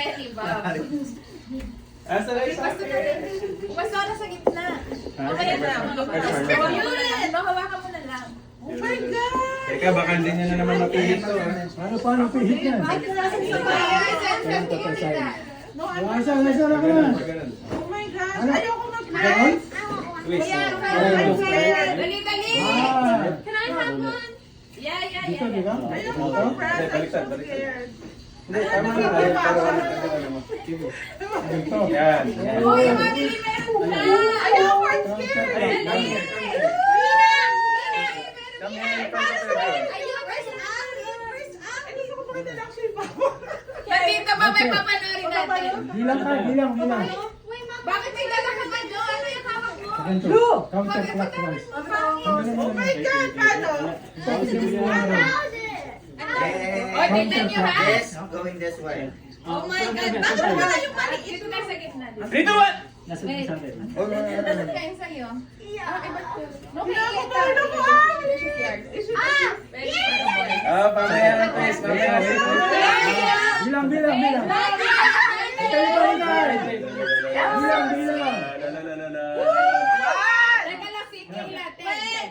kaya ni Bob. Asa na isa? Basta na sa gitna. Okay na. Yun! Mahawakan mo na lang. Oh my God! Teka, baka hindi niya na naman mapihit to. Paano pihit yan? No, Isa lang yan. oh my God! Ayoko mag-press! Twist. Dali, dali! Ah. Can I have one? Yeah. Dito, di ba? Ayoko Dito? mag-press! I'm Baliktad, so baliktad. scared! Hindi, tama na. Pero ano mo. Dito. Yan. Uy, mami, meron na! Ayoko! I'm scared! Dali! Come here, come Ay, gusto ko pakita lang siya yung papa. Nandito ba may papanorin natin? Bilang ka, bilang. Bakit may dala ka ba doon? Ano yung hawak mo? Ganito. Counterclockwise. Oh my God! Paano? O, tignan nyo ha! Yes, going this way. Oh my God! Bakit wala yung maliit? Dito na sa gitna. 3, 2, 1! Nasa sa atin. Oh, no, no, no, no, no. Kain sa'yo. Paano ko? Pamaya ng twist. Pamaya ng twist. Bilang. Ikaw pa rin. Bilang. Teka lang, sikil natin.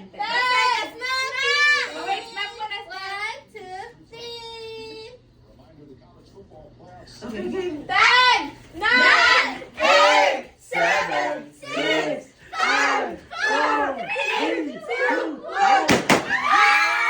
Wait, snap mo na. 1, 2, 3. 10! 9! 8! 7! 6! 5! 4! 3! 2! 1!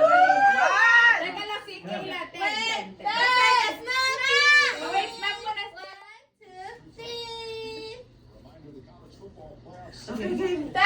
Teka lang, sikil natin. Wait, snap mo na. 1, 2, 3. 10!